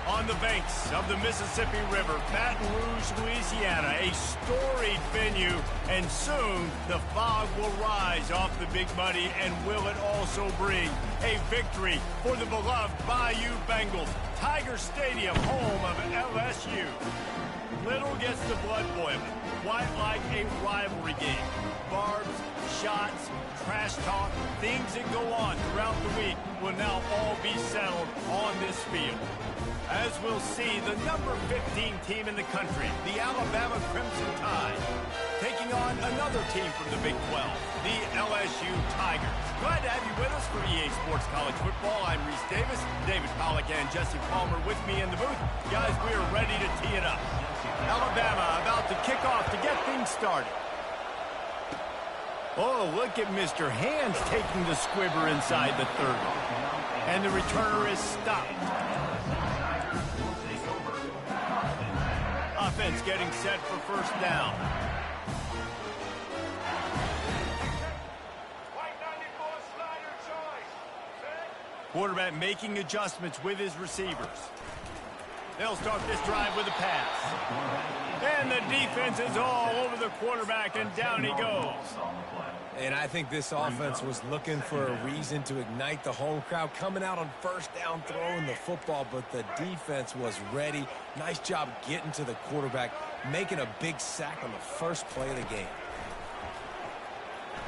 On the banks of the Mississippi River, Baton Rouge, Louisiana, a storied venue, and soon the fog will rise off the Big Muddy, and will it also bring a victory for the beloved Bayou Bengals. Tiger Stadium, home of LSU. Little gets the blood boiling, quite like a rivalry game. Barbs, shots, trash talk, things that go on throughout the week will now all be settled on this field. As we'll see, the number 15 team in the country, the Alabama Crimson Tide, taking on another team from the Big 12, the LSU Tigers. Glad to have you with us for EA Sports College Football. I'm Reese Davis, David Pollack and Jesse Palmer with me in the booth. Guys, we are ready to tee it up. Alabama about to kick off to get things started. Oh, look at Mr. Hands taking the squibber inside the 30. And the returner is stopped. Offense getting set for first down. Quarterback making adjustments with his receivers. They'll start this drive with a pass. And the defense is all over the quarterback, and down he goes. And I think this offense was looking for a reason to ignite the home crowd, coming out on first down, throwing the football, but the defense was ready. Nice job getting to the quarterback, making a big sack on the first play of the game.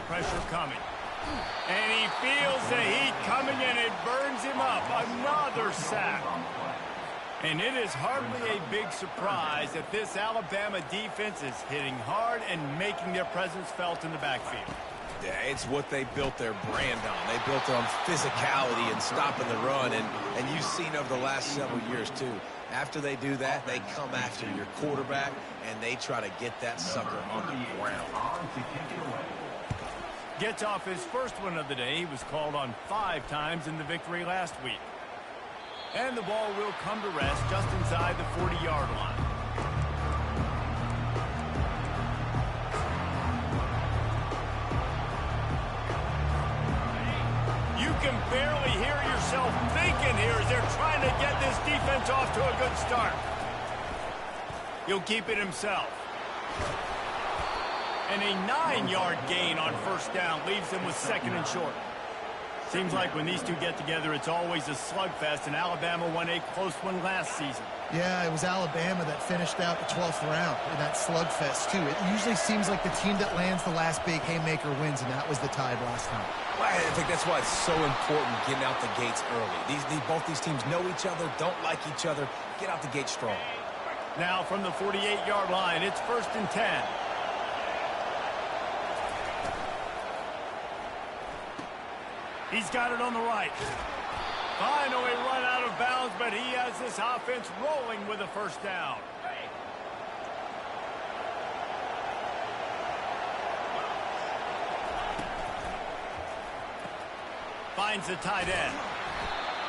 Pressure coming. And he feels the heat coming, and it burns him up. Another sack. And it is hardly a big surprise that this Alabama defense is hitting hard and making their presence felt in the backfield. Yeah, it's what they built their brand on. They built it on physicality and stopping the run, and you've seen over the last several years, too. After they do that, they come after your quarterback, and they try to get that sucker on the ground. Gets off his first one of the day. He was called on 5 times in the victory last week. And the ball will come to rest just inside the 40-yard line. You can barely hear yourself thinking here as they're trying to get this defense off to a good start. He'll keep it himself. And a 9-yard gain on first down leaves them with second and short. Seems like when these two get together, it's always a slugfest, and Alabama won a close one last season. Yeah, it was Alabama that finished out the 12th round in that slugfest, too. It usually seems like the team that lands the last big haymaker wins, and that was the Tide last time. Well, I think that's why it's so important getting out the gates early. Both these teams know each other, don't like each other. Get out the gate strong. Now from the 48-yard line, it's 1st and 10. He's got it on the right. Finally run out of bounds, but he has this offense rolling with a first down. Finds the tight end.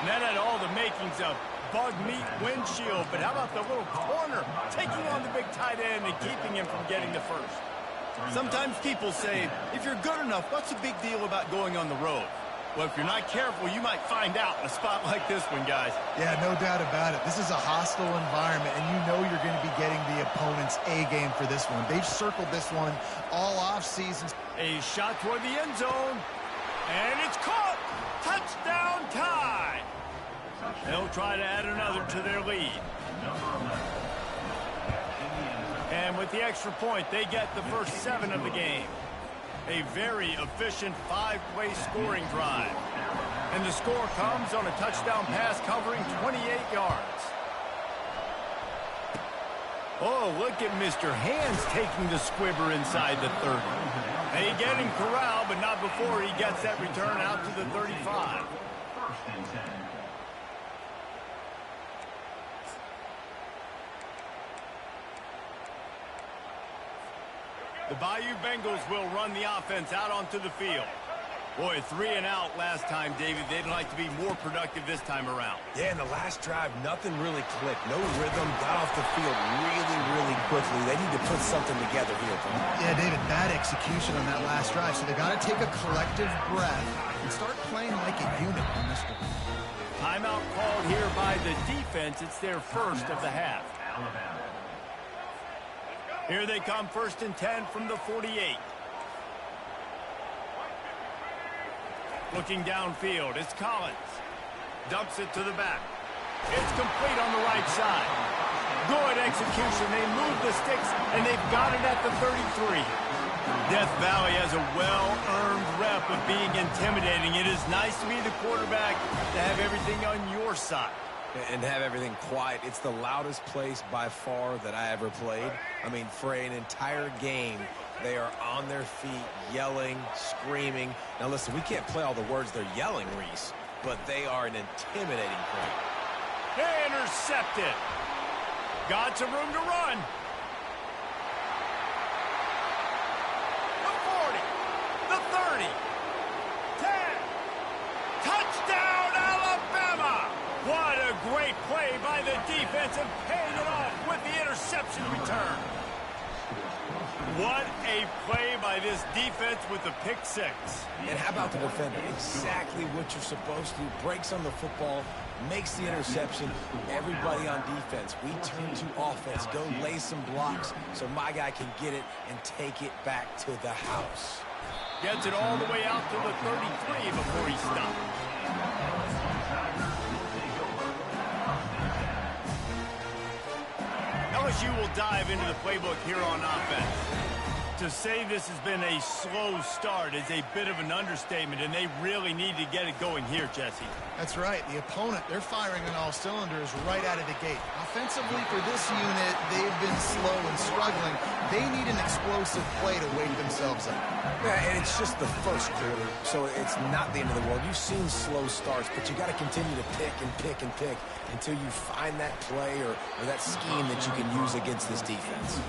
And that had all the makings of bug meat windshield, but how about the little corner taking on the big tight end and keeping him from getting the first? Sometimes people say, if you're good enough, what's the big deal about going on the road? Well, if you're not careful, you might find out in a spot like this one, guys. Yeah, no doubt about it. This is a hostile environment, and you know you're going to be getting the opponent's A-game for this one. They've circled this one all off-season. A shot toward the end zone, and it's caught! Touchdown Tide! They'll try to add another to their lead. And with the extra point, they get the first 7 of the game. A very efficient 5-play scoring drive. And the score comes on a touchdown pass covering 28 yards. Oh, look at Mr. Hands taking the squibber inside the 30. They get him corralled, but not before he gets that return out to the 35. The Bayou Bengals will run the offense out onto the field. Boy, 3 and out last time, David. They'd like to be more productive this time around. Yeah, in the last drive, nothing really clicked. No rhythm, got off the field really quickly. They need to put something together here. Yeah, David, bad execution on that last drive. So they got to take a collective breath and start playing like a unit on this one. Timeout called here by the defense. It's their first of the half. Here they come, 1st and 10 from the 48. Looking downfield, it's Collins. Dumps it to the back. It's complete on the right side. Good execution. They move the sticks, and they've got it at the 33. Death Valley has a well-earned rep of being intimidating. It is nice to be the quarterback, to have everything on your side. And have everything quiet. It's the loudest place by far that I ever played. I mean, for an entire game, they are on their feet, yelling, screaming. Now, listen, we can't play all the words they're yelling, Reese, but they are an intimidating crowd. Intercepted. Got some room to run. The 40. The 30. 10. Touchdown, Alabama! What a great play by the defense and paying it off with the interception return. What a play by this defense with the pick six. And how about the defender? Exactly what you're supposed to do. Breaks on the football, makes the interception. Everybody on defense, we turn to offense. Go lay some blocks so my guy can get it and take it back to the house. Gets it all the way out to the 33 before he stopped. LSU will dive into the playbook here on offense. To say this has been a slow start is a bit of an understatement, and they really need to get it going here, Jesse. That's right. The opponent, they're firing on all cylinders right out of the gate. Offensively, for this unit, they've been slow and struggling. They need an explosive play to wake themselves up. Yeah, and it's just the first quarter, so it's not the end of the world. You've seen slow starts, but you got to continue to pick and pick and pick until you find that play or that scheme that you can use against this defense.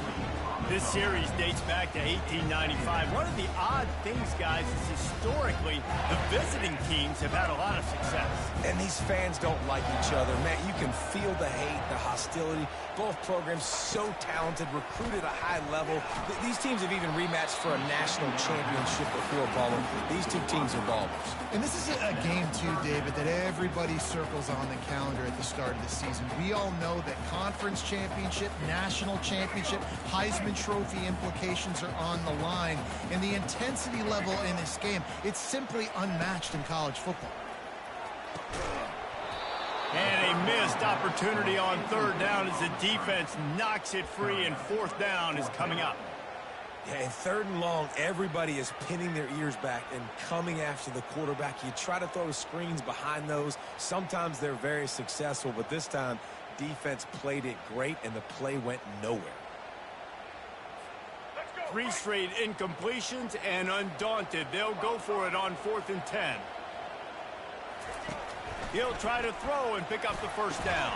This series dates back to 1895. One of the odd things, guys, is historically the visiting teams have had a lot of success. And these fans don't like each other. Man, you can feel the hate, the hostility. Both programs so talented, recruited at a high level. These teams have even rematched for a national championship before, Paulo. These two teams are ballers. And this is a game, too, David, that everybody circles on the calendar at the start of the season. We all know that conference championship, national championship, Heisman Trophy implications are on the line. And the intensity level in this game, it's simply unmatched in college football. And a missed opportunity on 3rd down as the defense knocks it free, and 4th down is coming up. Yeah, and 3rd and long, everybody is pinning their ears back and coming after the quarterback. You try to throw screens behind those. Sometimes they're very successful, but this time, defense played it great, and the play went nowhere. 3 straight incompletions, and undaunted, they'll go for it on 4th and 10. He'll try to throw and pick up the 1st down.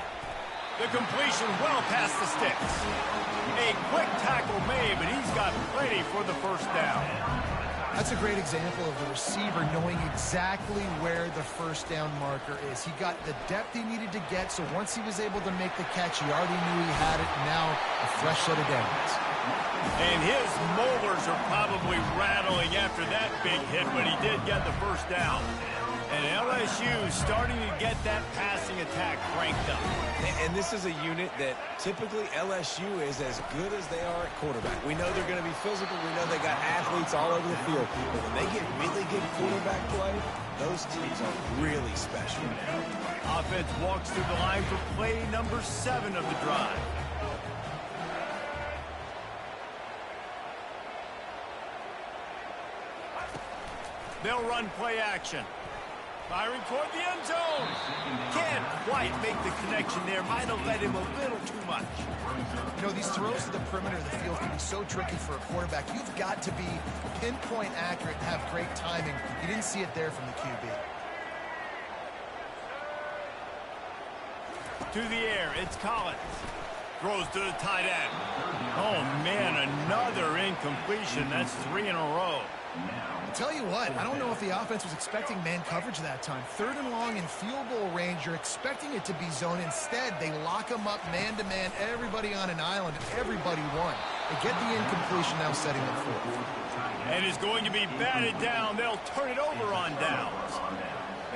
The completion well past the sticks. A quick tackle made, but he's got plenty for the 1st down. That's a great example of the receiver knowing exactly where the 1st down marker is. He got the depth he needed to get, so once he was able to make the catch, he already knew he had it. Now a fresh set of downs. And his molars are probably rattling after that big hit, but he did get the 1st down. And LSU starting to get that passing attack cranked up. And this is a unit that typically LSU is as good as they are at quarterback. We know they're going to be physical. We know they got athletes all over the field. But when they get really good quarterback play, those teams are really special. Offense walks through the line for play number 7 of the drive. They'll run play action. Firing toward the end zone. Can't quite make the connection there. Might have led him a little too much. You know, these throws to the perimeter of the field can be so tricky for a quarterback. You've got to be pinpoint accurate and have great timing. You didn't see it there from the QB. To the air, it's Collins. Throws to the tight end. Oh, man, another incompletion. That's 3 in a row. Tell you what, I don't know if the offense was expecting man coverage that time. 3rd and long in field goal range, you're expecting it to be zone. Instead, they lock them up man-to-man, everybody on an island, and everybody won. They get the incompletion, now setting them forward. And is going to be batted down. They'll turn it over on downs.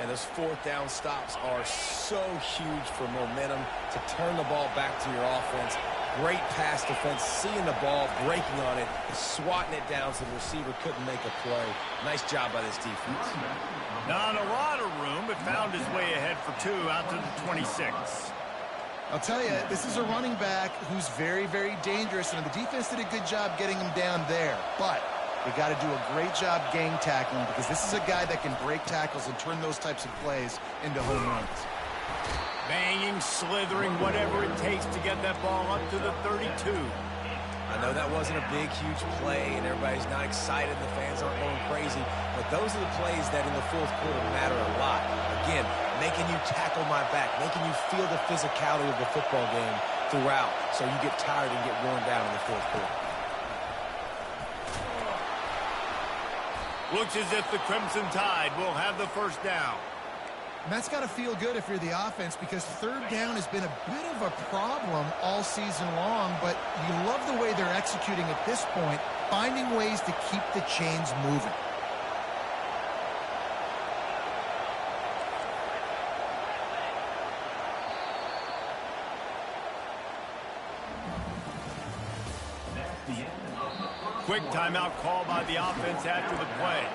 And those fourth down stops are so huge for momentum to turn the ball back to your offense. Great pass defense, seeing the ball, breaking on it, swatting it down so the receiver couldn't make a play. Nice job by this defense. Not a lot of room, but found his way ahead for 2 out to the 26. I'll tell you, this is a running back who's very, very dangerous, and the defense did a good job getting him down there. But they got to do a great job gang tackling, because this is a guy that can break tackles and turn those types of plays into home runs. Banging, slithering, whatever it takes to get that ball up to the 32. I know that wasn't a big, huge play, and everybody's not excited, the fans aren't going crazy, but those are the plays that in the fourth quarter matter a lot. Again, making you tackle my back, making you feel the physicality of the football game throughout, so you get tired and get worn down in the fourth quarter. Looks as if the Crimson Tide will have the first down. And that's got to feel good if you're the offense, because third down has been a bit of a problem all season long, but you love the way they're executing at this point, finding ways to keep the chains moving. Quick timeout call by the offense after the play.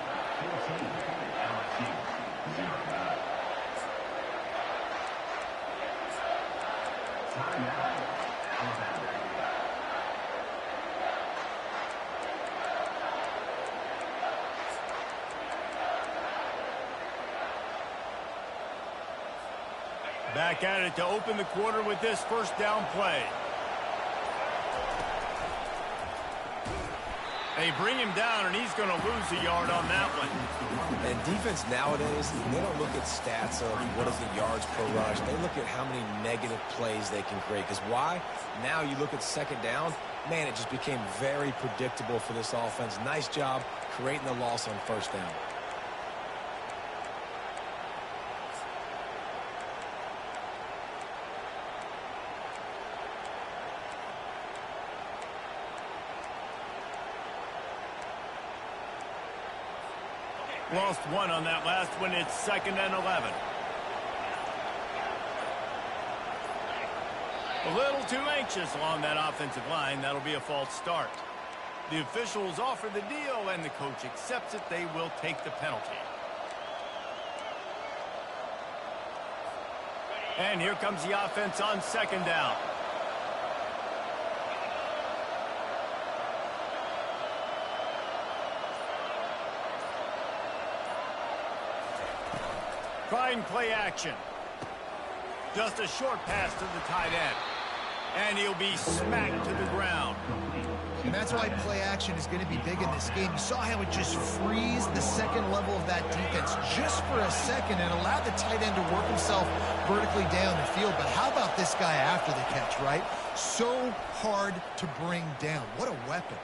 Back at it to open the quarter with this first down play. They bring him down, and he's going to lose a yard on that one. And defense nowadays, they don't look at stats of what is the yards per rush. They look at how many negative plays they can create. Because why? Now you look at second down, man, it just became very predictable for this offense. Nice job creating the loss on first down. Lost one on that last one. It's 2nd and 11. A little too anxious along that offensive line. That'll be a false start. The officials offer the deal, and the coach accepts it. They will take the penalty. And here comes the offense on second down. Trying play action. Just a short pass to the tight end. And he'll be smacked to the ground. And that's why play action is going to be big in this game. You saw how it just freezed the second level of that defense just for a second and allowed the tight end to work himself vertically down the field. But how about this guy after the catch, right? So hard to bring down. What a weapon.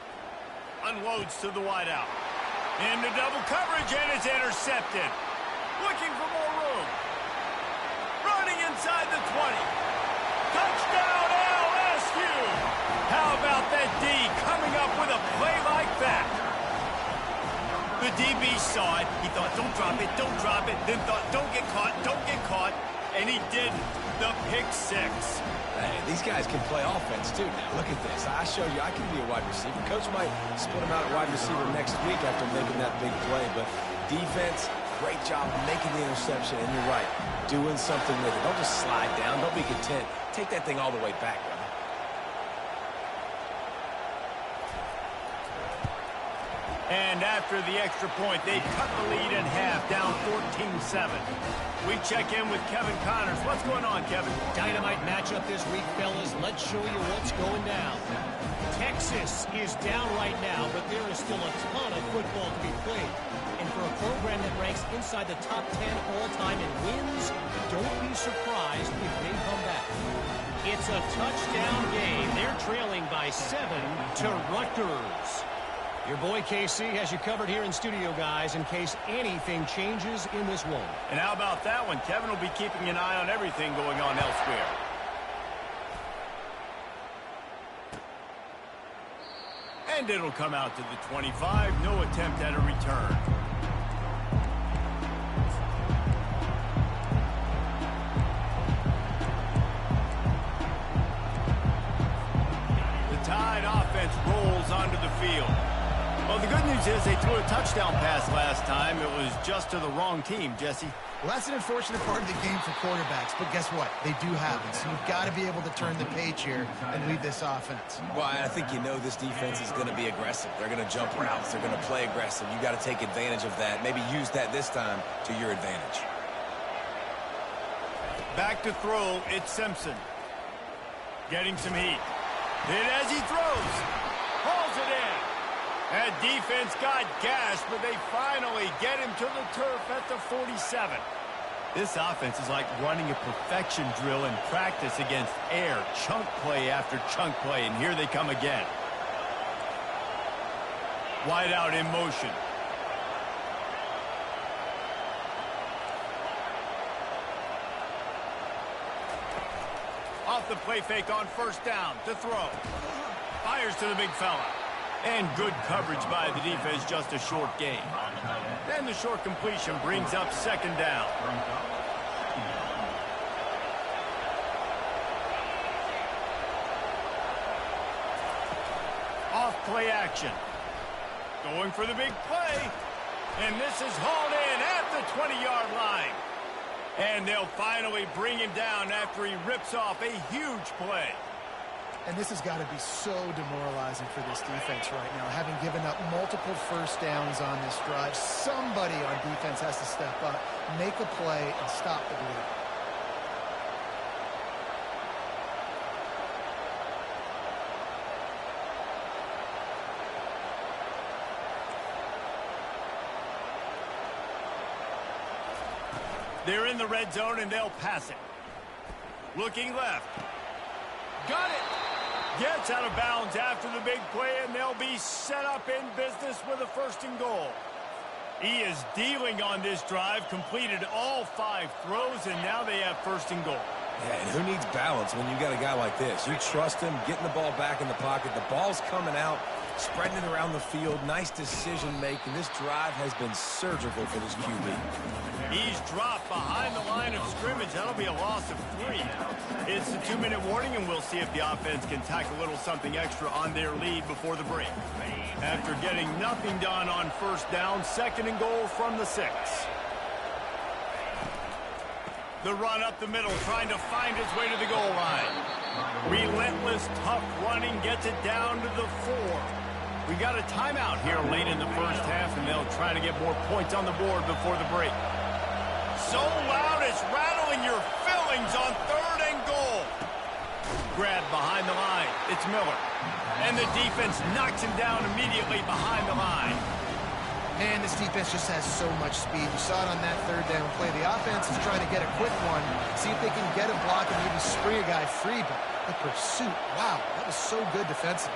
Unloads to the wideout. Into double coverage, and it's intercepted. Looking for more room. Running inside the 20. Touchdown, LSU! How about that D coming up with a play like that? The DB saw it. He thought, don't drop it, don't drop it. Then thought, don't get caught, don't get caught. And he did the pick six. Hey, these guys can play offense, too, now. Look at this. I show you I can be a wide receiver. Coach might split him out at wide receiver next week after making that big play. But defense, great job making the interception. And you're right, doing something with it. Don't just slide down. Don't be content. Take that thing all the way back, brother. And after the extra point, they cut the lead in half, down 14-7. We check in with Kevin Connors. What's going on, Kevin? Dynamite matchup this week, fellas. Let's show you what's going down. Texas is down right now, but there is still a ton of football to be played. And for a program that ranks inside the top 10 all-time in wins, don't be surprised if they come back. It's a touchdown game. They're trailing by 7 to Rutgers. Your boy KC has you covered here in studio, guys, in case anything changes in this one. And how about that one? Kevin will be keeping an eye on everything going on elsewhere. And it'll come out to the 25. No attempt at a return. field. Well, the good news is they threw a touchdown pass last time. It was just to the wrong team, Jesse. Well, that's an unfortunate part of the game for quarterbacks, but guess what? They do happen, so you've got to be able to turn the page here and lead this offense. Well, I think you know this defense is going to be aggressive. They're going to jump routes. They're going to play aggressive. You got to take advantage of that. Maybe use that this time to your advantage. Back to throw, it's Simpson. Getting some heat. Hit as he throws. Hauls it in. That defense got gashed, but they finally get him to the turf at the 47. This offense is like running a perfection drill in practice against air. Chunk play after chunk play, and here they come again. Wide out in motion. Off the play fake on first down to throw. Fires to the big fella. And good coverage by the defense, just a short gain. Then the short completion brings up second down. Off play action. Going for the big play. And this is hauled in at the 20-yard line. And they'll finally bring him down after he rips off a huge play. And this has got to be so demoralizing for this defense right now, having given up multiple first downs on this drive. Somebody on defense has to step up, make a play, and stop the bleed. They're in the red zone, and they'll pass it. Looking left. Got it. Gets out of bounds after the big play, and they'll be set up in business with a 1st and goal. He is dealing on this drive, completed all 5 throws, and now they have 1st and goal. Yeah, and who needs balance when you got a guy like this? You trust him, getting the ball back in the pocket. The ball's coming out, spreading it around the field. Nice decision-making. This drive has been surgical for this QB. He's dropped behind the line of scrimmage. That'll be a loss of 3. It's a 2-minute warning, and we'll see if the offense can tack a little something extra on their lead before the break. After getting nothing done on first down, 2nd and goal from the 6. The run up the middle, trying to find its way to the goal line. Relentless, tough running, gets it down to the 4. We got a timeout here late in the first half, and they'll try to get more points on the board before the break. So loud it's rattling your fillings on 3rd and goal. Grab behind the line. It's Miller. And the defense knocks him down immediately behind the line. Man, this defense just has so much speed. You saw it on that 3rd down play. The offense is trying to get a quick one, see if they can get a block and maybe spring a guy free, but the pursuit, wow, that was so good defensively.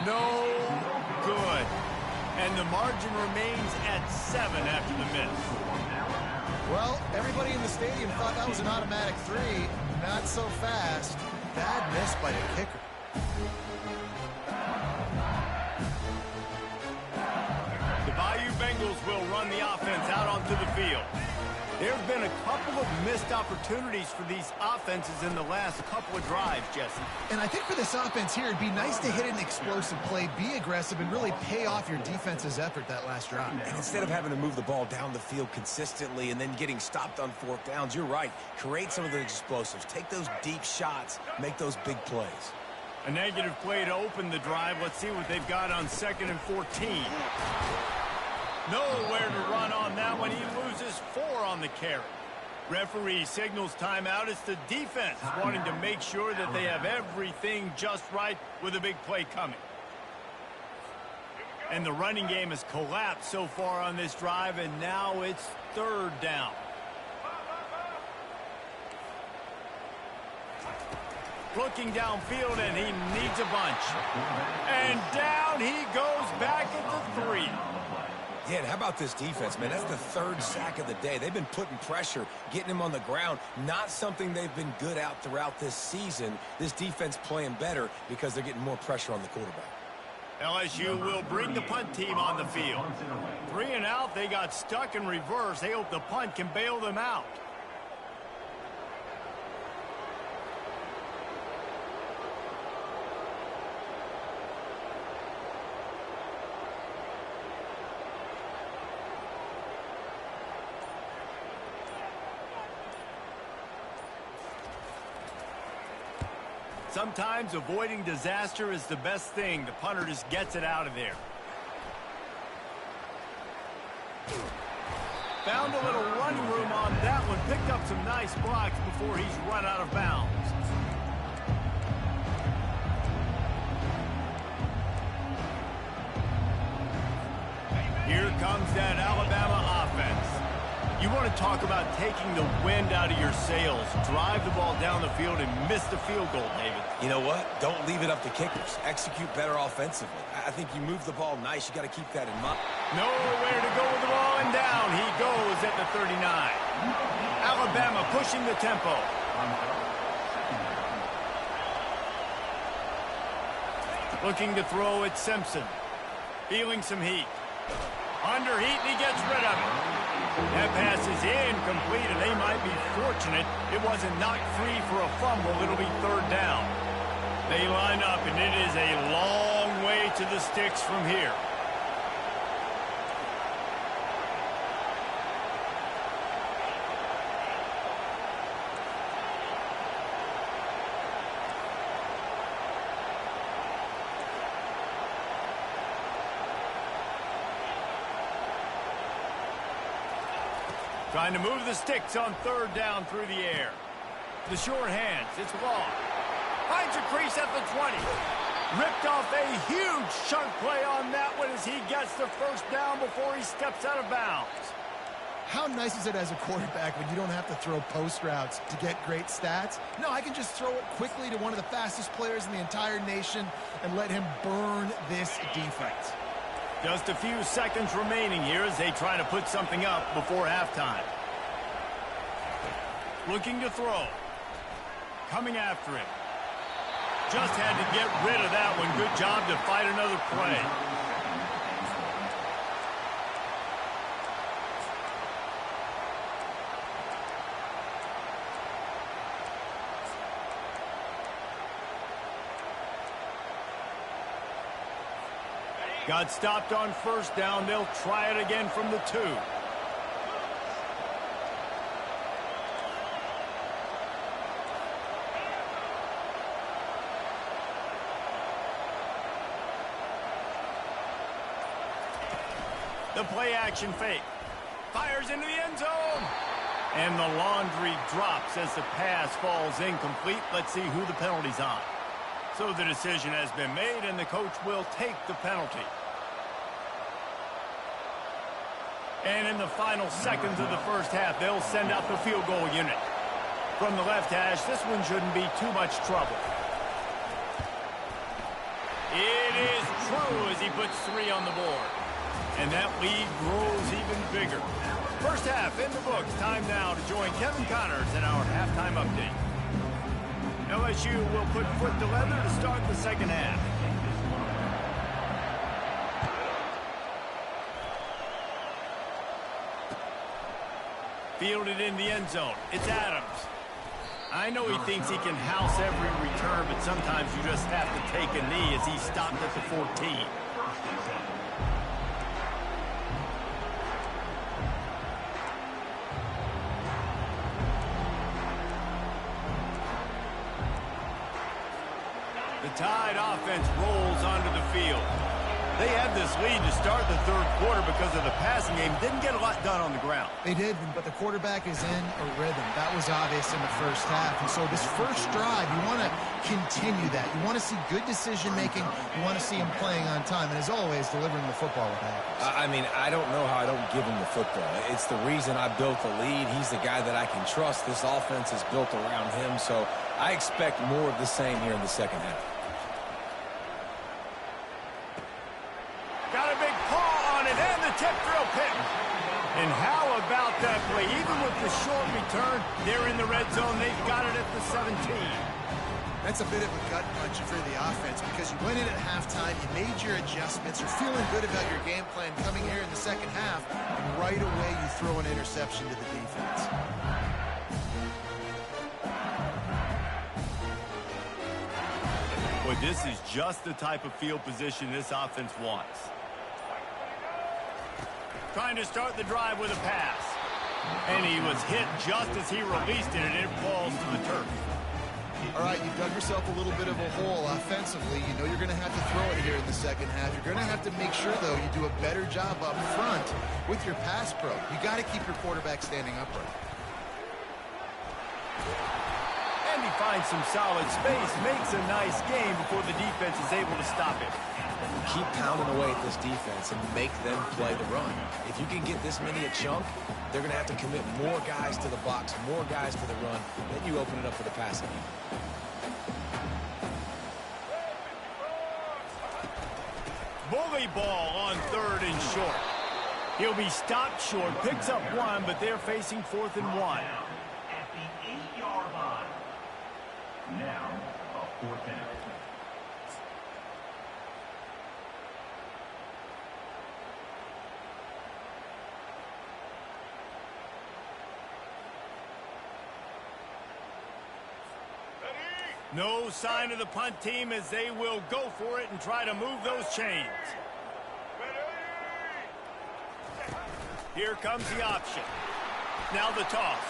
No good. And the margin remains at 7 after the miss. Well, everybody in the stadium thought that was an automatic 3. Not so fast. Bad miss by the kicker. The Bayou Bengals will run the offense out onto the field. There have been a couple of missed opportunities for these offenses in the last couple of drives, Jesse. And I think for this offense here, it'd be nice to hit an explosive play, be aggressive, and really pay off your defense's effort that last drive. And instead of having to move the ball down the field consistently and then getting stopped on 4th downs, you're right. Create some of the explosives. Take those deep shots. Make those big plays. A negative play to open the drive. Let's see what they've got on 2nd and 14. Nowhere to run on that one. He loses 4 on the carry. Referee signals timeout. It's the defense wanting to make sure that they have everything just right with a big play coming. And the running game has collapsed so far on this drive, and now it's 3rd down. Looking downfield, and he needs a bunch. And down he goes back at the 3. Yeah, and how about this defense, man? That's the 3rd sack of the day. They've been putting pressure, getting him on the ground. Not something they've been good at throughout this season. This defense playing better because they're getting more pressure on the quarterback. LSU will bring the punt team on the field. 3 and out, they got stuck in reverse. They hope the punt can bail them out. Sometimes avoiding disaster is the best thing. The punter just gets it out of there. Found a little running room on that one. Picked up some nice blocks before he's run out of bounds. Here comes that Alabama offense. You want to talk about taking the wind out of your sails. Drive the ball down the field and miss the field goal, David. You know what? Don't leave it up to kickers. Execute better offensively. I think you move the ball nice. You got to keep that in mind. Nowhere to go with the ball, and down he goes at the 39. Alabama pushing the tempo. Looking to throw at Simpson. Feeling some heat. Under heat, and he gets rid of it. That pass is incomplete, and they might be fortunate it wasn't knocked free for a fumble. It'll be third down. They line up, and it is a long way to the sticks from here. Trying to move the sticks on third down through the air. The short hands, it's long. Finds a crease at the 20. Ripped off a huge chunk play on that one as he gets the first down before he steps out of bounds. How nice is it as a quarterback when you don't have to throw post routes to get great stats? No, I can just throw it quickly to one of the fastest players in the entire nation and let him burn this defense. Just a few seconds remaining here as they try to put something up before halftime. Looking to throw. Coming after him. Just had to get rid of that one. Good job to fight another play. Got stopped on first down. They'll try it again from the 2. The play action fake. Fires into the end zone. And the laundry drops as the pass falls incomplete. Let's see who the penalty's on. So the decision has been made, and the coach will take the penalty. And in the final seconds of the first half, they'll send out the field goal unit. From the left hash, this one shouldn't be too much trouble. It is true as he puts 3 on the board. And that lead grows even bigger. First half in the books. Time now to join Kevin Connors in our halftime update. LSU will put foot to leather to start the second half. Fielded in the end zone. It's Adams. I know he thinks he can house every return, but sometimes you just have to take a knee as he stopped at the 14. The Tide offense rolls onto the field. They had this lead to start the third quarter because of the passing game. Didn't get a lot done on the ground. They did, but the quarterback is in a rhythm. That was obvious in the first half. And so this first drive, you want to continue that. You want to see good decision-making. You want to see him playing on time. And as always, delivering the football with accuracy. I mean, I don't know how I don't give him the football. It's the reason I built the lead. He's the guy that I can trust. This offense is built around him. So I expect more of the same here in the second half. Got a big paw on it, and the tip drill pick. And how about that play? Even with the short return, they're in the red zone. They've got it at the 17. That's a bit of a gut punch for the offense because you went in at halftime, you made your adjustments, you're feeling good about your game plan coming here in the second half, and right away you throw an interception to the defense. Boy, this is just the type of field position this offense wants. Trying to start the drive with a pass. And he was hit just as he released it, and it falls to the turf. All right, you've dug yourself a little bit of a hole offensively. You know you're going to have to throw it here in the second half. You're going to have to make sure, though, you do a better job up front with your pass pro. You got to keep your quarterback standing upright. And he finds some solid space, makes a nice game before the defense is able to stop it. Keep pounding away at this defense and make them play the run. If you can get this many a chunk, they're going to have to commit more guys to the box, more guys to the run. Then you open it up for the passing game. Bully ball on 3rd and short. He'll be stopped short, picks up 1, but they're facing 4th and 1. At the 8-yard line. Now, a 4th down. No sign of the punt team as they will go for it and try to move those chains. Here comes the option. Now the toss.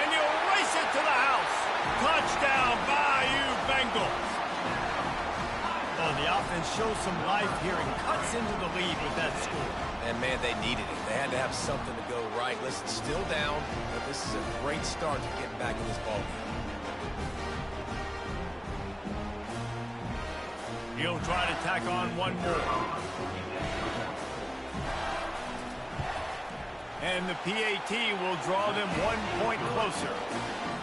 And you'll race it to the house. Touchdown, Bayou Bengals. Oh, the offense shows some life here and cuts into the lead with that score. And, man, they needed it. They had to have something to go right. Listen, still down, but this is a great start to getting back in this ballgame. He'll try to tack on one more. And the PAT will draw them 1 point closer.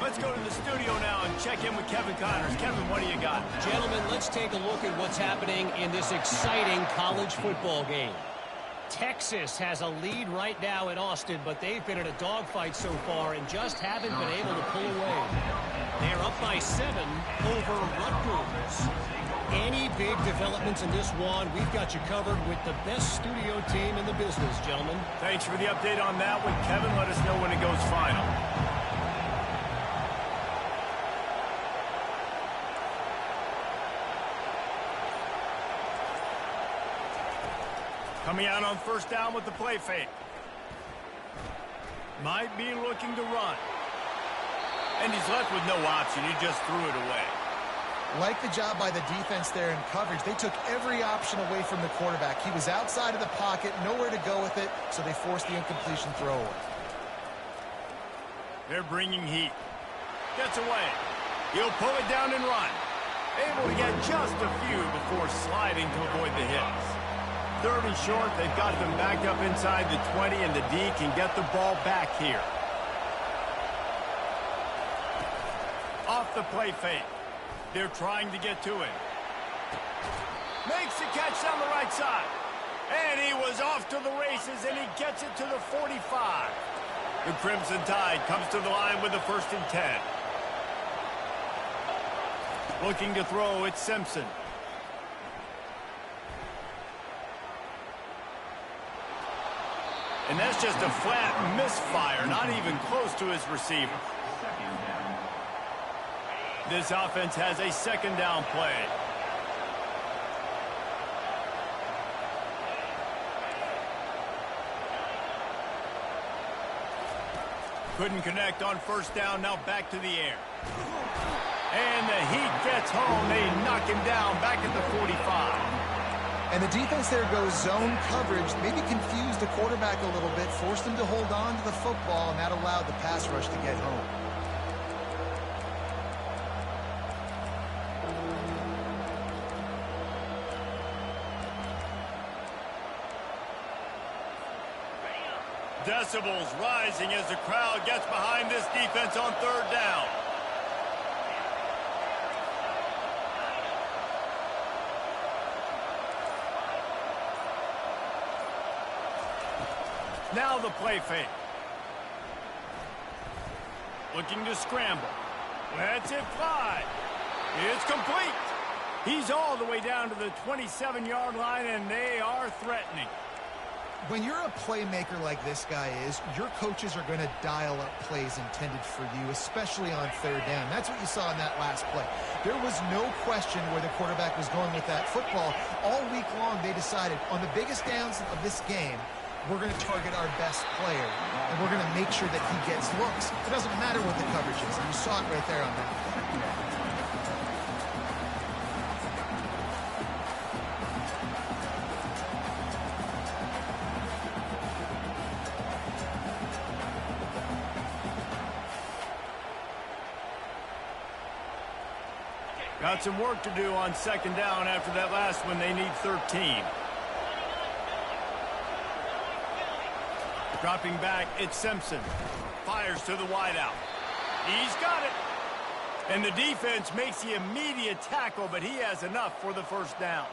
Let's go to the studio now and check in with Kevin Connors. Kevin, what do you got? Gentlemen, let's take a look at what's happening in this exciting college football game. Texas has a lead right now in Austin, but they've been in a dogfight so far and just haven't been able to pull away. They're up by 7 over Rutgers. Any big developments in this one, we've got you covered with the best studio team in the business, gentlemen. Thanks for the update on that one, Kevin. Let us know when it goes final. Coming out on 1st down with the play fake. Might be looking to run. And he's left with no option. He just threw it away. Like the job by the defense there in coverage. They took every option away from the quarterback. He was outside of the pocket, nowhere to go with it, so they forced the incompletion throwaway. They're bringing heat. Gets away. He'll pull it down and run. Able to get just a few before sliding to avoid the hits. 3rd and short, they've got them backed up inside the 20, and the D can get the ball back here. Off the play fake. They're trying to get to him. Makes the catch down the right side. And he was off to the races, and he gets it to the 45. The Crimson Tide comes to the line with the 1st and 10. Looking to throw, it's Simpson. And that's just a flat misfire, not even close to his receiver. This offense has a 2nd down play. Couldn't connect on 1st down, now back to the air. And the heat gets home. They knock him down back at the 45. And the defense there goes zone coverage, maybe confused the quarterback a little bit, forced him to hold on to the football, and that allowed the pass rush to get home. Decibels rising as the crowd gets behind this defense on 3rd down. Now the play fake. Looking to scramble. Lets it fly. It's complete. He's all the way down to the 27-yard line, and they are threatening. When you're a playmaker like this guy is, your coaches are going to dial up plays intended for you, especially on 3rd down. That's what you saw in that last play. There was no question where the quarterback was going with that football. All week long, they decided on the biggest downs of this game, we're going to target our best player, and we're going to make sure that he gets looks. It doesn't matter what the coverage is, and you saw it right there on that. Got some work to do on second down after that last one. They need 13. Dropping back, it's Simpson. Fires to the wideout. He's got it. And the defense makes the immediate tackle, but he has enough for the first down.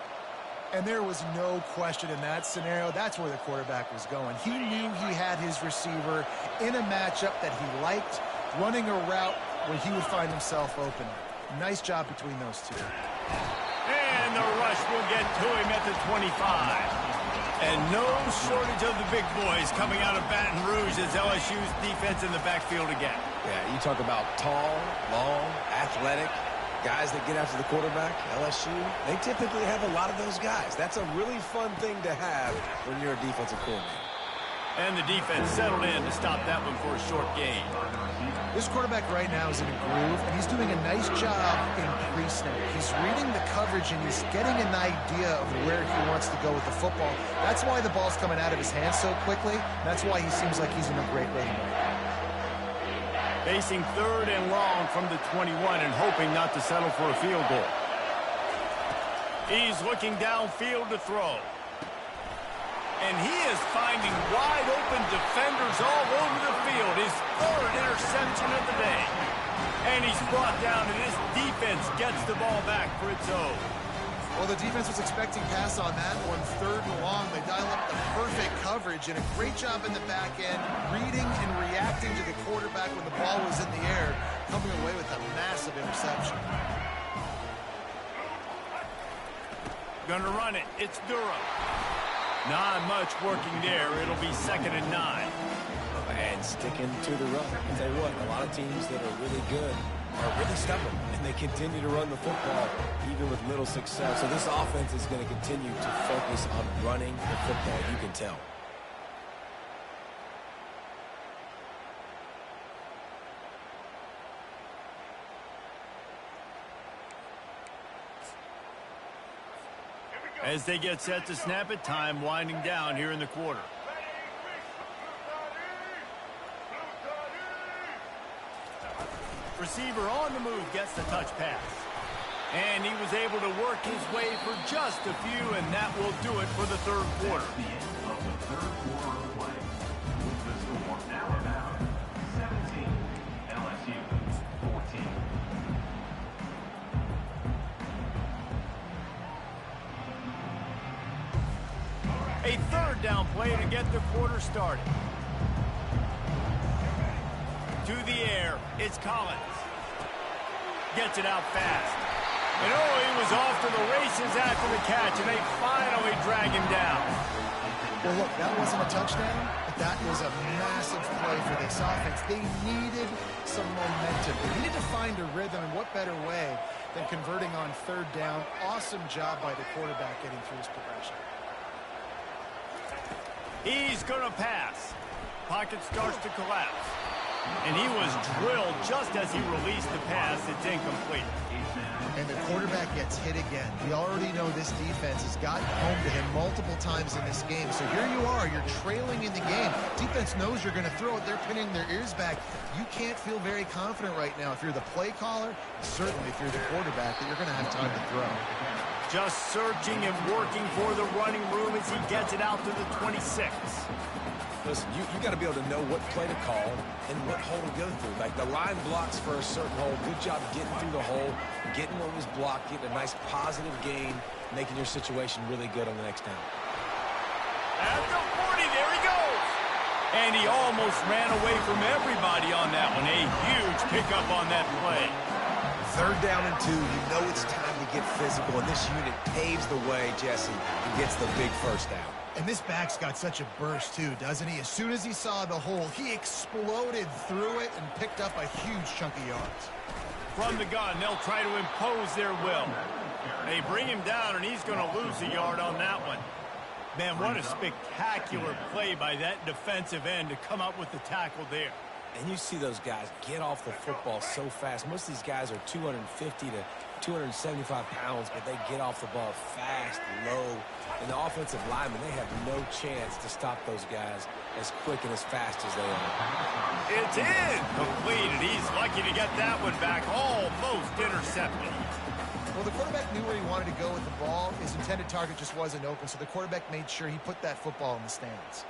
And there was no question in that scenario. That's where the quarterback was going. He knew he had his receiver in a matchup that he liked, running a route where he would find himself open. Nice job between those two. And the rush will get to him at the 25. And no shortage of the big boys coming out of Baton Rouge as LSU's defense in the backfield again. Yeah, you talk about tall, long, athletic, guys that get after the quarterback, LSU, they typically have a lot of those guys. That's a really fun thing to have when you're a defensive coordinator. And the defense settled in to stop that one for a short gain. This quarterback right now is in a groove, and he's doing a nice job in pre-snap. He's reading the coverage, and he's getting an idea of where he wants to go with the football. That's why the ball's coming out of his hands so quickly. That's why he seems like he's in a great rhythm right now. Facing third and long from the 21 and hoping not to settle for a field goal. He's looking downfield to throw. And he is finding wide-open defenders all over the field. His third interception of the day. And he's brought down, and his defense gets the ball back for its own. Well, the defense was expecting pass on that one. Third and long, they dial up the perfect coverage, and a great job in the back end, reading and reacting to the quarterback when the ball was in the air, coming away with a massive interception. Gonna run it. It's Durham. Not much working there. It'll be 2nd and 9. And sticking to the run. I'll tell you what, a lot of teams that are really good are really stubborn, and they continue to run the football even with little success. So this offense is going to continue to focus on running the football. You can tell. As they get set to snap it, time winding down here in the quarter. Receiver on the move gets the touch pass. And he was able to work his way for just a few, and that will do it for the third quarter. The end of the third quarter of play. With the score Alabama 17, LSU 14. A third down play to get the quarter started. To the air, it's Collins. Gets it out fast. And oh, he was off to the races after the catch, and they finally drag him down. Well, look, that wasn't a touchdown, but that was a massive play for this offense. They needed some momentum. They needed to find a rhythm, and what better way than converting on third down. Awesome job by the quarterback getting through his progression. He's going to pass. Pocket starts to collapse. And he was drilled just as he released the pass. It's incomplete. And the quarterback gets hit again. We already know this defense has gotten home to him multiple times in this game. So here you are. You're trailing in the game. Defense knows you're going to throw it. They're pinning their ears back. You can't feel very confident right now if you're the play caller, certainly if you're the quarterback, that you're going to have time to throw. Just searching and working for the running room as he gets it out to the 26. Listen, you got to be able to know what play to call and what hole to go through. Like the line blocks for a certain hole. Good job getting through the hole, getting what was blocked, getting a nice positive gain, making your situation really good on the next down. At the 40, there he goes. And he almost ran away from everybody on that one. A huge pickup on that play. Third down and 2, you know it's time to get physical, and this unit paves the way, Jesse, and gets the big first down. And this back's got such a burst, too, doesn't he? As soon as he saw the hole, he exploded through it and picked up a huge chunk of yards. From the gun, they'll try to impose their will. They bring him down, and he's going to lose a yard on that one. Man, what a spectacular play by that defensive end to come up with the tackle there. And you see those guys get off the football so fast. Most of these guys are 250 to 275 pounds, but they get off the ball fast, low. And the offensive linemen, they have no chance to stop those guys as quick and as fast as they are. It's in! Completed. He's lucky to get that one back. Almost intercepted. Well, the quarterback knew where he wanted to go with the ball. His intended target just wasn't open, so the quarterback made sure he put that football in the stands.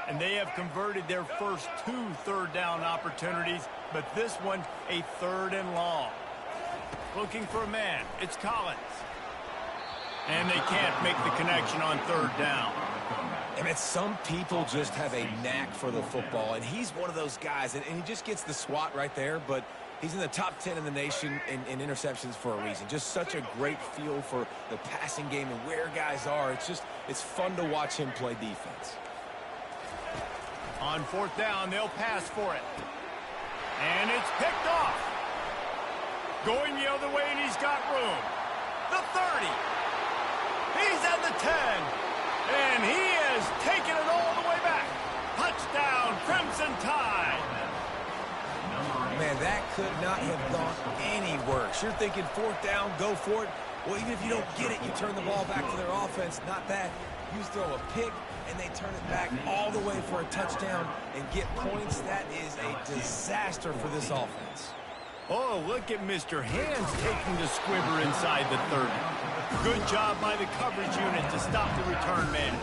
And they have converted their first 2 third-down opportunities, but this one a 3rd and long. Looking for a man. It's Collins. And they can't make the connection on 3rd down. And man, some people just have a knack for the football, and he's one of those guys, and he just gets the swat right there, but he's in the top 10 in the nation in interceptions for a reason. Just such a great feel for the passing game and where guys are. It's fun to watch him play defense. On 4th down, they'll pass for it. And it's picked off. Going the other way, and he's got room. The 30. He's at the 10. And he has taken it all the way back. Touchdown, Crimson Tide. Man, that could not have gone any worse. You're thinking 4th down, go for it. Well, even if you don't get it, you turn the ball back to their offense. Not that. You throw a pick, and they turn it back all the way for a touchdown and get points. That is a disaster for this offense. Oh, look at Mr. Hands taking the squibber inside the 30. Good job by the coverage unit to stop the return man.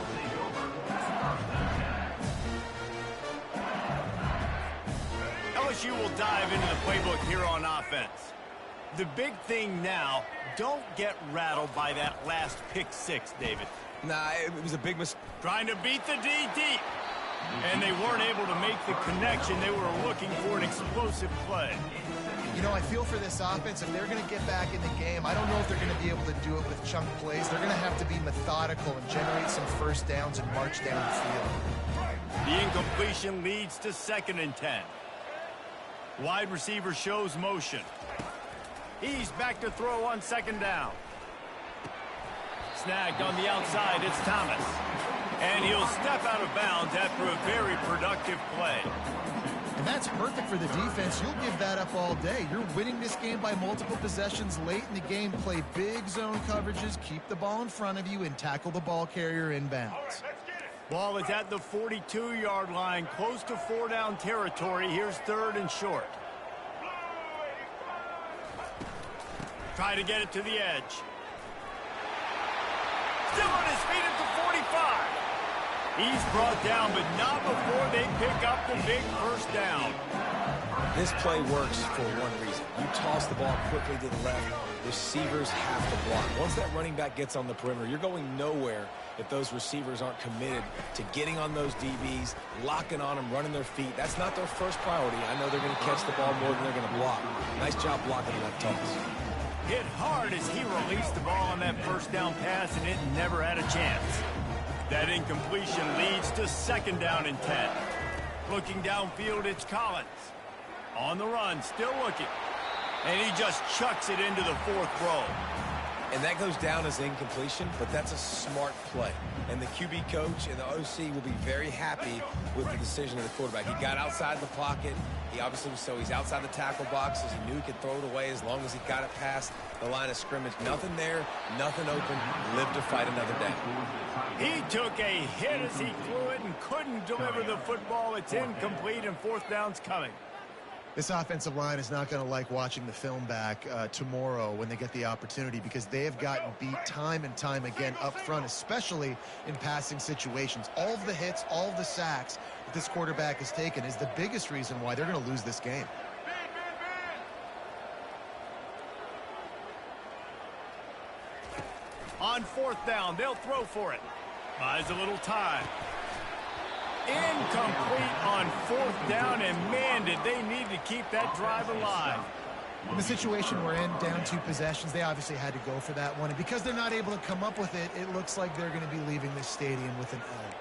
LSU will dive into the playbook here on offense. The big thing now, don't get rattled by that last pick 6, David. Nah, it was a big mistake. Trying to beat the D deep. And they weren't able to make the connection. They were looking for an explosive play. You know, I feel for this offense, if they're going to get back in the game, I don't know if they're going to be able to do it with chunk plays. They're going to have to be methodical and generate some 1st downs and march down the field. The incompletion leads to 2nd and 10. Wide receiver shows motion. He's back to throw on 2nd down. Snagged on the outside, it's Thomas. And he'll step out of bounds after a very productive play. And that's perfect for the defense. You'll give that up all day. You're winning this game by multiple possessions late in the game. Play big zone coverages, keep the ball in front of you, and tackle the ball carrier inbounds. Ball is at the 42-yard line, close to 4-down territory. Here's 3rd and short. Try to get it to the edge. Still on his feet at the 45. He's brought down, but not before they pick up the big 1st down. This play works for one reason. You toss the ball quickly to the left. Receivers have to block. Once that running back gets on the perimeter, you're going nowhere if those receivers aren't committed to getting on those DBs, locking on them, running their feet. That's not their first priority. I know they're going to catch the ball more than they're going to block. Nice job blocking that toss. Hit hard as he released the ball on that 1st down pass, and it never had a chance. That incompletion leads to 2nd down and 10. Looking downfield, it's Collins. On the run, still looking. And he just chucks it into the 4th row. And that goes down as incompletion, but that's a smart play. And the QB coach and the OC will be very happy with the decision of the quarterback. He got outside the pocket. He obviously was he's outside the tackle boxes. He knew he could throw it away as long as he got it past the line of scrimmage. Nothing there, nothing open. Lived to fight another down. He took a hit as he threw it and couldn't deliver the football. It's incomplete, and 4th down's coming. This offensive line is not going to like watching the film back tomorrow when they get the opportunity, because they have gotten beat time and time again up front, especially in passing situations. All of the hits, all of the sacks that this quarterback has taken is the biggest reason why they're going to lose this game. On 4th down, they'll throw for it. Buys a little time. Incomplete on 4th down, and man, did they need to keep that drive alive. In the situation we're in, down 2 possessions, they obviously had to go for that one. And because they're not able to come up with it, it looks like they're going to be leaving this stadium with an L.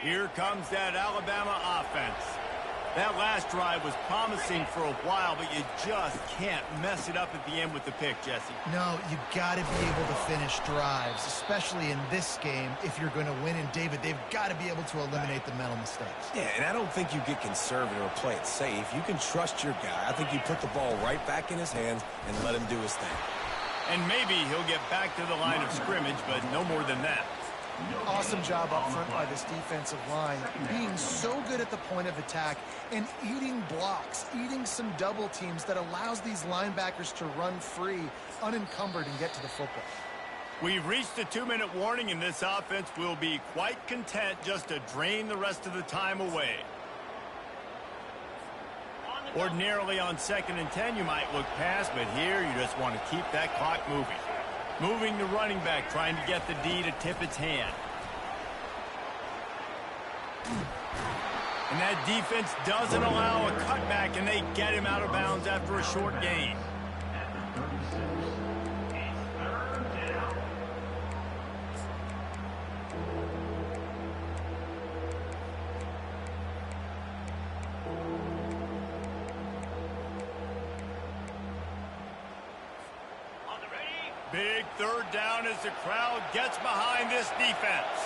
Here comes that Alabama offense. That last drive was promising for a while, but you just can't mess it up at the end with the pick, Jesse. No, you got to be able to finish drives, especially in this game. If you're going to win, and David, they've got to be able to eliminate the mental mistakes. Yeah, and I don't think you get conservative or play it safe. You can trust your guy. I think you put the ball right back in his hands and let him do his thing. And maybe he'll get back to the line of scrimmage, but no more than that. Awesome job up front by this defensive line, being so good at the point of attack and eating blocks, eating some double teams that allows these linebackers to run free, unencumbered, and get to the football. We've reached the 2-minute warning, and this offense will be quite content just to drain the rest of the time away. Ordinarily on 2nd and 10, you might look past, but here you just want to keep that clock moving. Moving the running back, trying to get the D to tip its hand. And that defense doesn't allow a cutback, and they get him out of bounds after a short gain. Big 3rd down as the crowd gets behind this defense.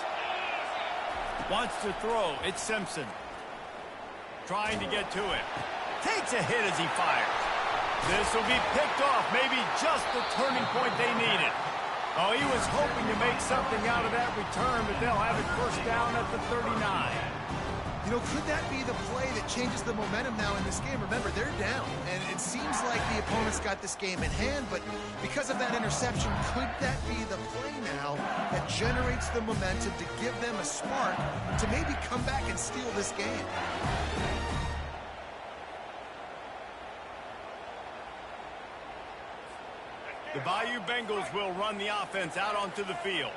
Wants to throw. It's Simpson. Trying to get to it. Takes a hit as he fires. This will be picked off. Maybe just the turning point they needed. Oh, he was hoping to make something out of that return, but they'll have it 1st down at the 39. You know, could that be the play that changes the momentum now in this game? Remember, they're down, and it seems like the opponent's got this game in hand, but because of that interception, could that be the play now that generates the momentum to give them a spark to maybe come back and steal this game? The Bayou Bengals will run the offense out onto the field.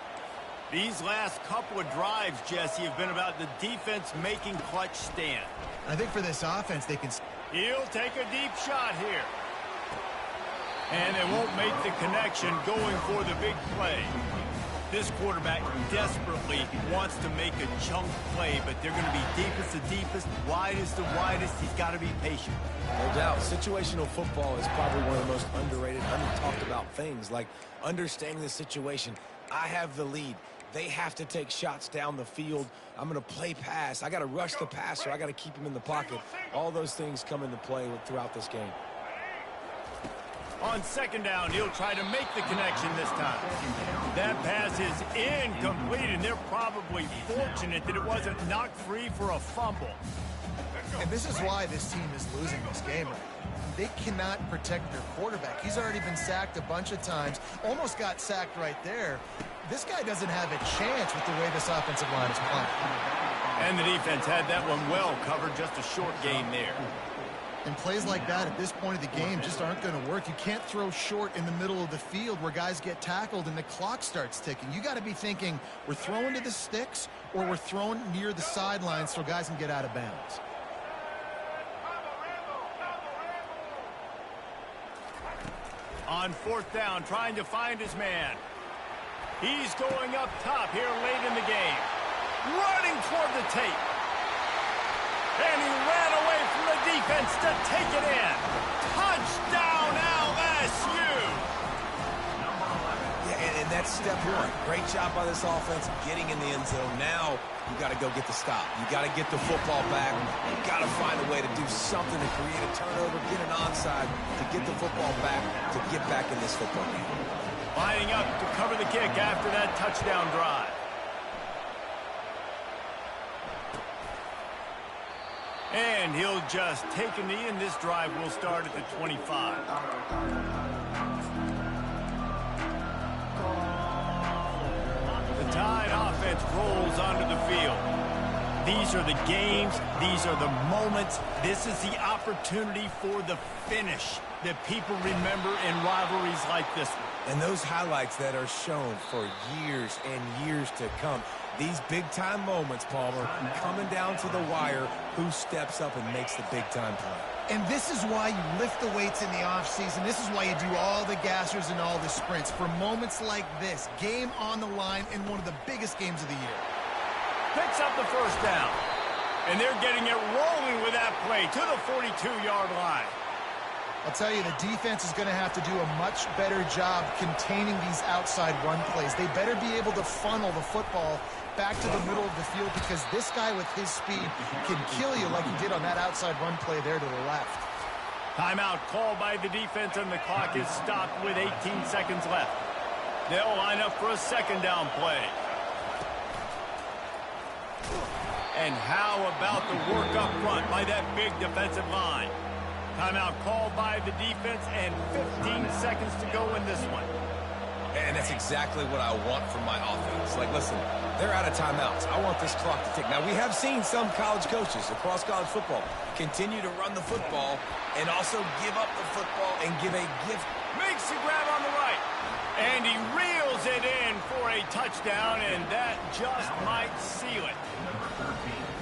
These last couple of drives, Jesse, have been about the defense making clutch stand. I think for this offense, they can... He'll take a deep shot here. And they won't make the connection going for the big play. This quarterback desperately wants to make a chunk play, but they're going to be deepest to deepest, widest to widest. He's got to be patient. No doubt. Situational football is probably one of the most underrated, under-talked about things, like understanding the situation. I have the lead. They have to take shots down the field. I'm going to play pass. I got to rush the passer. I got to keep him in the pocket. All those things come into play throughout this game. On 2nd down, he'll try to make the connection this time. That pass is incomplete, and they're probably fortunate that it wasn't knocked free for a fumble. And this is why this team is losing this game right now. They cannot protect their quarterback. He's already been sacked a bunch of times, almost got sacked right there. This guy doesn't have a chance with the way this offensive line is playing. And the defense had that one well covered, just a short gain there. And plays like that at this point of the game just aren't going to work. You can't throw short in the middle of the field where guys get tackled and the clock starts ticking. You got to be thinking we're throwing to the sticks or we're throwing near the sidelines so guys can get out of bounds. On 4th down, trying to find his man. He's going up top here late in the game. Running toward the tape. And he ran away from the defense to take it in. Touchdown, LSU! Yeah, and that's step one. Great job by this offense getting in the end zone. Now you got to go get the stop. You got to get the football back. You got to find a way to do something to create a turnover, get an onside, to get the football back, to get back in this football game. Lining up to cover the kick after that touchdown drive. And he'll just take a knee, and this drive will start at the 25. The Tide offense rolls onto the field. These are the games. These are the moments. This is the opportunity for the finish that people remember in rivalries like this one. And those highlights that are shown for years and years to come. These big-time moments, Palmer, coming down to the wire, who steps up and makes the big-time play. And this is why you lift the weights in the offseason. This is why you do all the gassers and all the sprints. For moments like this, game on the line in one of the biggest games of the year. Picks up the 1st down. And they're getting it rolling with that play to the 42-yard line. I'll tell you, the defense is going to have to do a much better job containing these outside run plays. They better be able to funnel the football back to the middle of the field, because this guy with his speed can kill you like he did on that outside run play there to the left. Timeout called by the defense, and the clock is stopped with 18 seconds left. They'll line up for a second down play. And how about the work up front by that big defensive line? Timeout called by the defense, and 15 seconds to go in this one. And that's exactly what I want from my offense. Like, listen, they're out of timeouts. I want this clock to tick. Now, we have seen some college coaches across college football continue to run the football and also give up the football and give a gift. Makes the grab on the right. And he reels it in for a touchdown, and that just might seal it.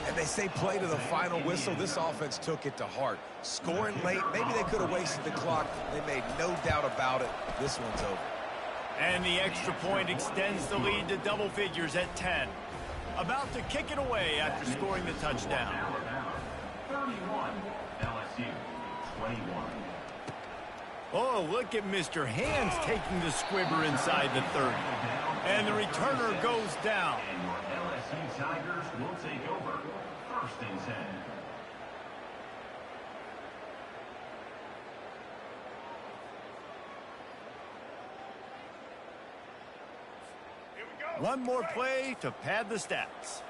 And they say play to the final whistle. This offense took it to heart. Scoring late, maybe they could have wasted the clock. They made no doubt about it. This one's over. And the extra point extends the lead to double figures at 10. About to kick it away after scoring the touchdown. 31, LSU 21. Oh, look at Mr. Hands taking the squibber inside the 30. And the returner goes down. And your LSU Tigers will take over. First and 10. One more play to pad the stats.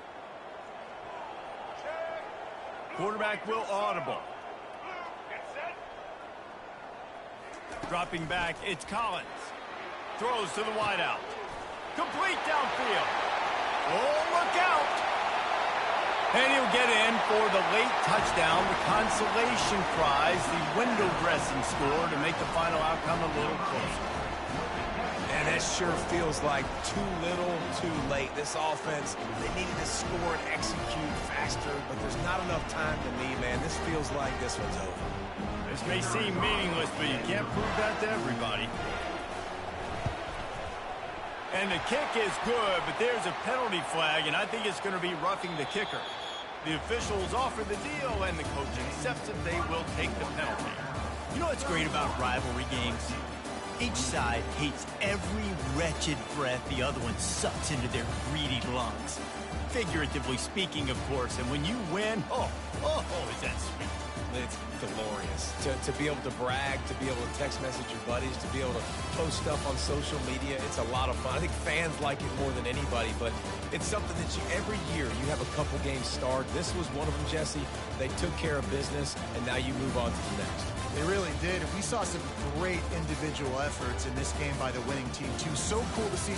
Quarterback will audible. Dropping back, it's Collins. Throws to the wideout. Complete downfield. Oh, look out! And he'll get in for the late touchdown, the consolation prize, the window dressing score to make the final outcome a little closer. And that sure feels like too little, too late. This offense, they needed to score and execute faster, but there's not enough time to me, man. This feels like this one's over. This may seem meaningless, but you can't prove that to everybody. And the kick is good, but there's a penalty flag, and I think it's going to be roughing the kicker. The officials offer the deal, and the coach accepts it. They will take the penalty. You know what's great about rivalry games? Each side hates every wretched breath the other one sucks into their greedy lungs. Figuratively speaking, of course, and when you win, oh, is that sweet. It's glorious. To be able to brag, to be able to text message your buddies, to be able to post stuff on social media, it's a lot of fun. I think fans like it more than anybody, but it's something that every year you have a couple games start. This was one of them, Jesse. They took care of business, and now you move on to the next. They really did. We saw some great individual efforts in this game by the winning team, too. So cool to see.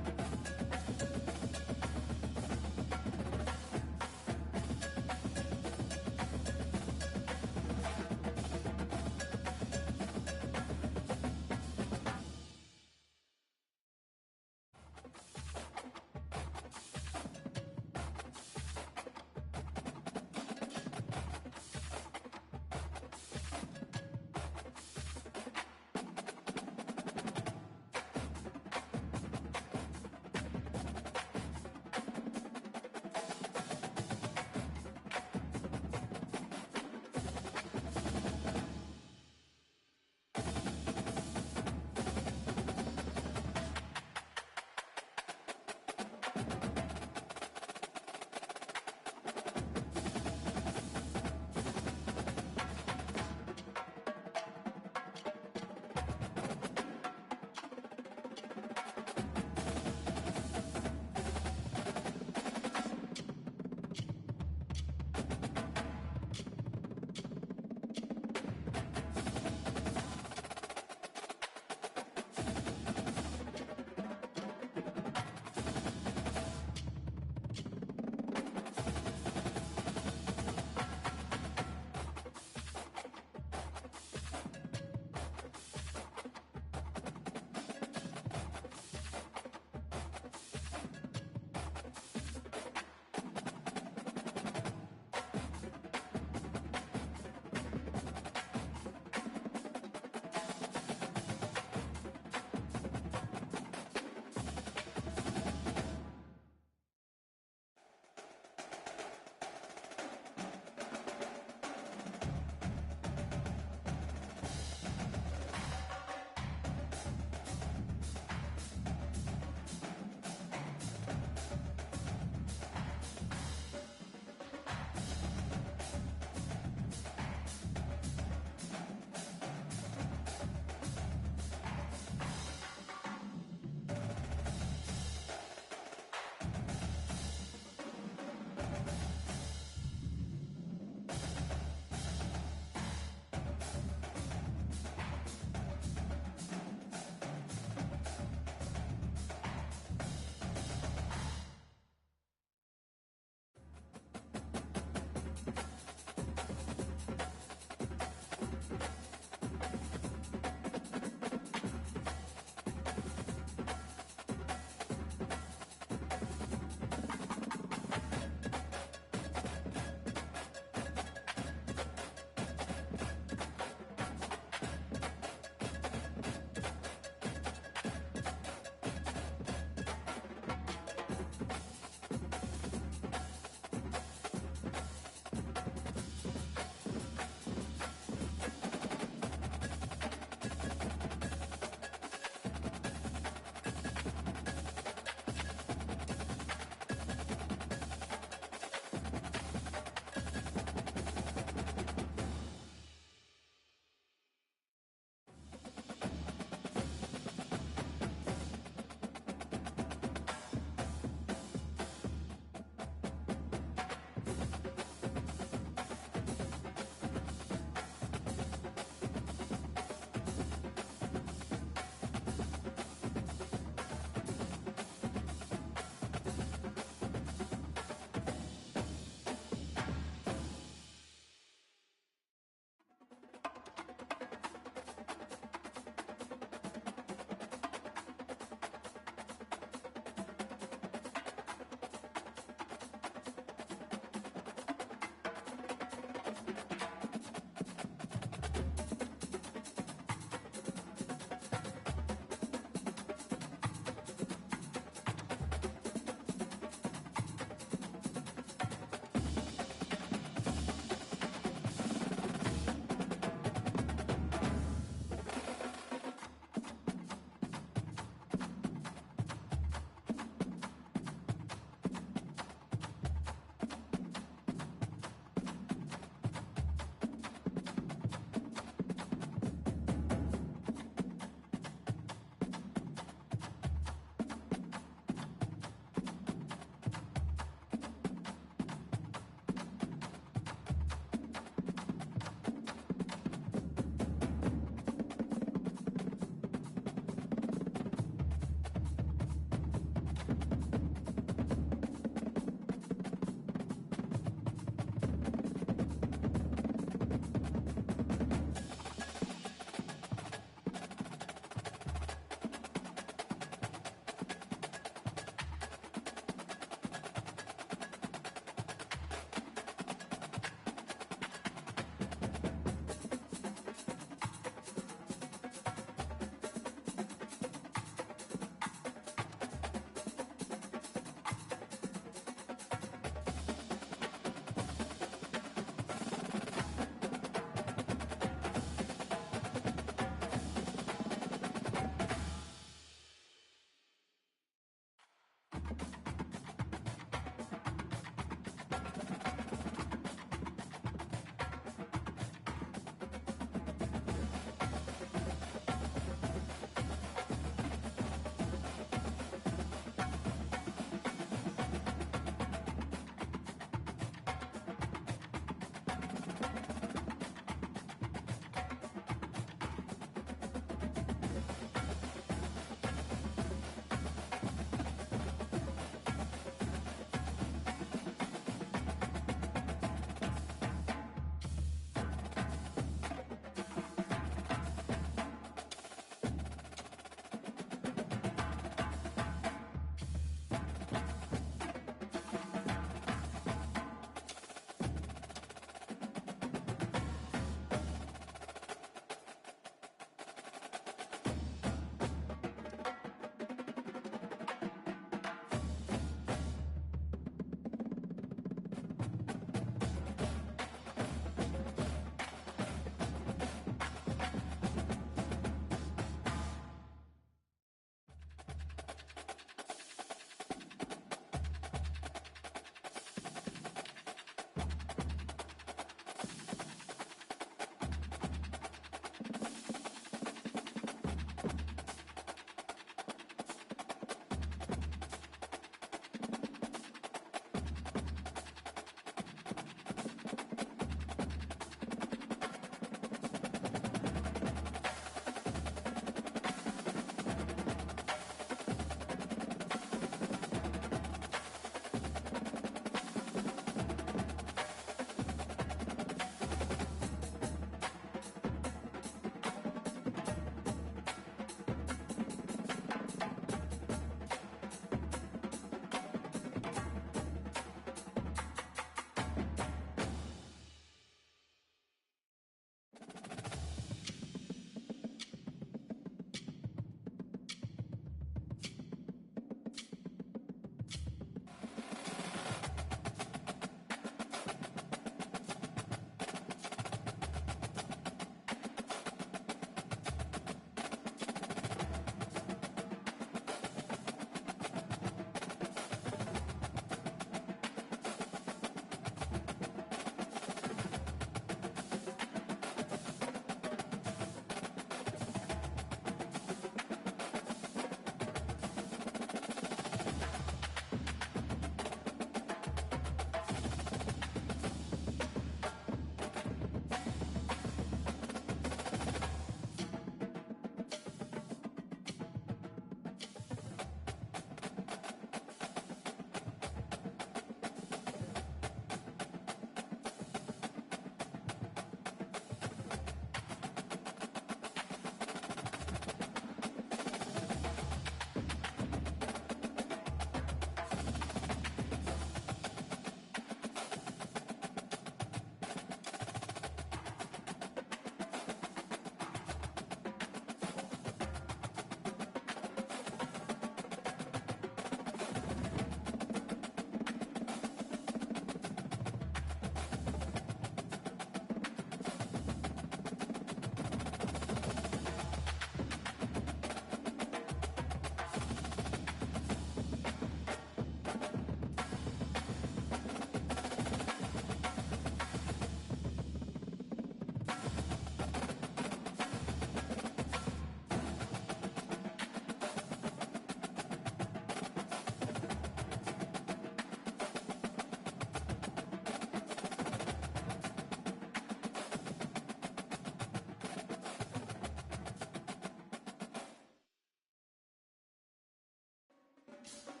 Alabama.